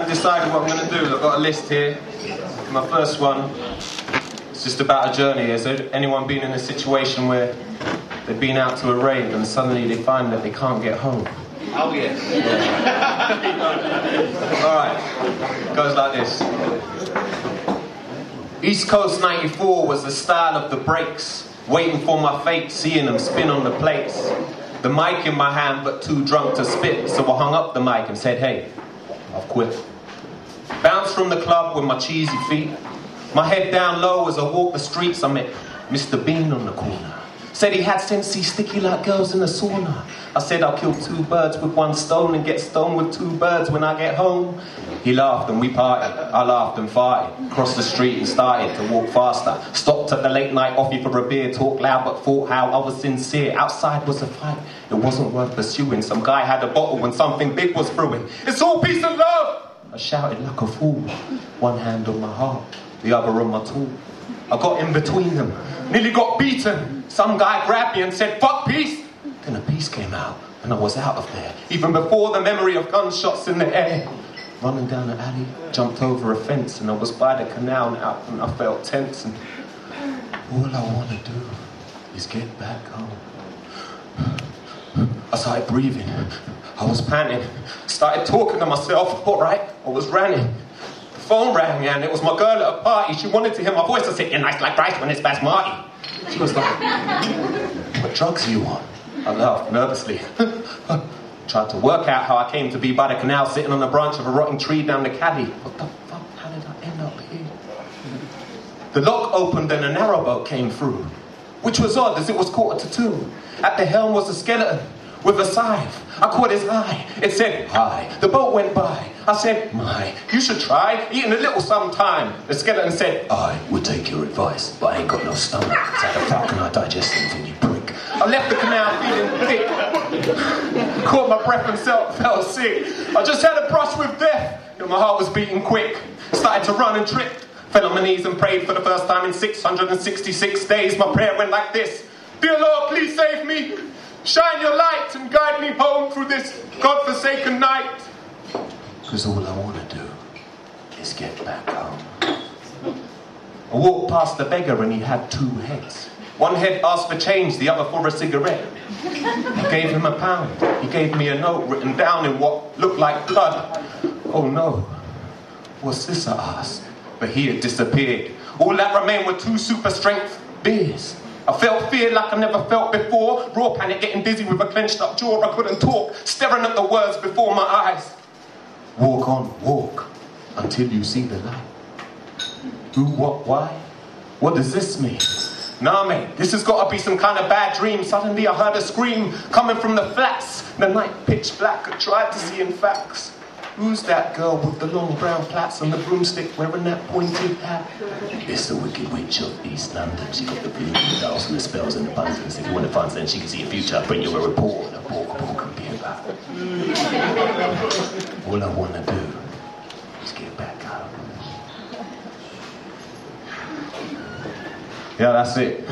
I decided what I'm going to do. I've got a list here. My first one is just about a journey. Has anyone been in a situation where they've been out to a rave and suddenly they find that they can't get home? Oh, yes. Alright, goes like this. East Coast 94 was the style of the breaks. Waiting for my fate, seeing them spin on the plates. The mic in my hand, but too drunk to spit, so I hung up the mic and said, hey, I've quit. Bounced from the club with my cheesy feet. My head down low as I walked the streets. I met Mr. Bean on the corner. Said he had sensei sticky like girls in the sauna. I said I'll kill two birds with one stone and get stoned with two birds when I get home. He laughed and we partied. I laughed and farted. Crossed the street and started to walk faster. Stopped at the late night offie for a beer. Talked loud but thought how I was sincere. Outside was a fight. It wasn't worth pursuing. Some guy had a bottle when something big was brewing. It's all peace and love! I shouted like a fool. One hand on my heart, the other on my tool. I got in between them. Nearly got beaten. Some guy grabbed me and said, fuck peace. Then a piece came out and I was out of there. Even before the memory of gunshots in the air. Running down the alley, jumped over a fence and I was by the canal now and I felt tense. And all I want to do is get back home. I started breathing. I was panting. Started talking to myself. All right, I was ranting. The phone rang and it was my girl at a party. She wanted to hear my voice. I said, you're nice like rice when it's basmati. She was like, what drugs are you on? I laughed nervously. Tried to work out how I came to be by the canal sitting on a branch of a rotting tree down the caddy. What the fuck? How did I end up here? The lock opened and a narrowboat came through, which was odd as it was 1:45. At the helm was a skeleton with a scythe. I caught his eye. It said, hi. The boat went by. I said, my, you should try eating a little sometime. The skeleton said, I would take your advice, but I ain't got no stomach. So how the fuck can I digest anything, you prick? I left the canal feeling thick. Caught my breath and felt sick. I just had a brush with death. And my heart was beating quick. Started to run and tripped. Fell on my knees and prayed for the first time in 666 days. My prayer went like this. Dear Lord, please save me. Shine your light and guide me home through this godforsaken night. Because all I want to do is get back home. I walked past the beggar and he had two heads. One head asked for change, the other for a cigarette. I gave him £1. He gave me a note written down in what looked like blood. Oh no, what's this, I asked. But he had disappeared. All that remained were 2 super strength beers. I felt fear like I never felt before. Raw panic, getting dizzy with a clenched up jaw. I couldn't talk, staring at the words before my eyes. Walk on, walk, until you see the light. Who, what, why? What does this mean? Nah, mate, this has got to be some kind of bad dream. Suddenly I heard a scream coming from the flats. The night pitch black, I tried to see in facts. Who's that girl with the long brown plaits and the broomstick wearing that pointed hat? It's the Wicked Witch of East London. She got the blue dolls and the spells and the abundance. If you want to find something she can see your future, I'll bring you a report. A pork can be about. All I want to do is get back home. Yeah, that's it.